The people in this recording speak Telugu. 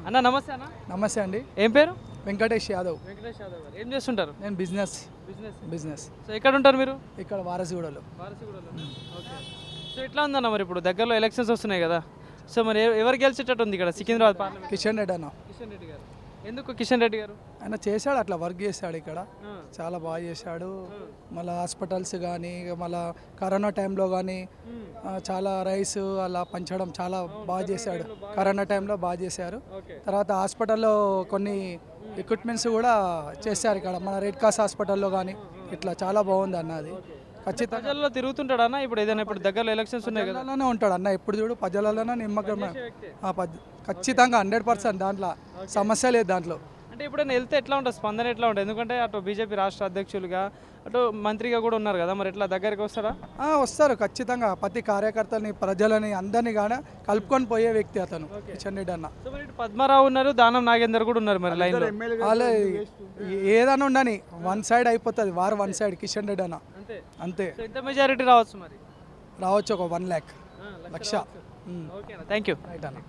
అన్న నమస్తే అన్న. నమస్తే అండి. ఏం పేరు? వెంకటేష్ యాదవ్. వెంకటేష్ యాదవ్ గారు. ఏం చేస్తుంటారు? నేను బిజినెస్ సో ఎక్కడ ఉంటారు మీరు? ఇక్కడ వారసిగూడలో. ఓకే. సో ఎట్లా ఉందన్న మరి ఇప్పుడు దగ్గరలో ఎలక్షన్స్ వస్తున్నాయి కదా, సో మరి ఎవరు గెలిచేటట్టు ఉంది ఇక్కడ సికింద్రాబాద్ పార్లమెంట్? కిషన్ రెడ్డి అన్న. కిషన్ రెడ్డి గారు. ఎందుకు కిషన్ రెడ్డి గారు? ఆయన చేశాడు, అట్లా వర్క్ చేశాడు ఇక్కడ, చాలా బాగా చేశాడు. మళ్ళీ హాస్పిటల్స్ కానీ మళ్ళీ కరోనా టైంలో కానీ చాలా రైస్ అలా పంచడం చాలా బాగా చేశాడు. కరోనా టైంలో బాగా చేశారు. తర్వాత హాస్పిటల్లో కొన్ని ఎక్విప్మెంట్స్ కూడా చేశారు ఇక్కడ, మన రెడ్ క్రాస్ హాస్పిటల్లో కానీ ఇట్లా చాలా బాగుంది అన్న. అది ఖచ్చితంగా ప్రజల్లో తిరుగుతుంటాడా అన్న? ఇప్పుడు ఏదైనా ఇప్పుడు దగ్గరలో ఎలక్షన్స్ ఉన్నాయి కదా, ప్రజలలోనే ఉంటాడు అన్న. ఎప్పుడు చూడు ప్రజలలోనే నిమ్మకం. ఖచ్చితంగా 100% దాంట్లో సమస్య లేదు దాంట్లో. అంటే ఇప్పుడైనా వెళ్తే ఎట్లా ఉంటుంది, స్పందన ఎట్లా ఉంటుంది? ఎందుకంటే అటు బీజేపీ రాష్ట్ర అధ్యక్షులుగా అటు మంత్రిగా కూడా ఉన్నారు కదా, మరి ఎట్లా దగ్గరికి వస్తారా? వస్తారు ఖచ్చితంగా. ప్రతి కార్యకర్తని ప్రజలని అందరినీ కానీ కలుపుకొని పోయే వ్యక్తి అతను కిషన్ రెడ్డి అన్న. సో మరి ఇటు పద్మారావు ఉన్నారు, దానం నాగేందర్ కూడా ఉన్నారు, మరి లైన్ వాళ్ళు ఏదైనా ఉండని వన్ సైడ్ అయిపోతుంది, వారు వన్ సైడ్ కిషన్ రెడ్డి అన్న అంతే. ఎంత మెజారిటీ రావచ్చు మరి? రావచ్చు ఒక 1 లక్ష. Okay, thank you. రైట్ అన్న.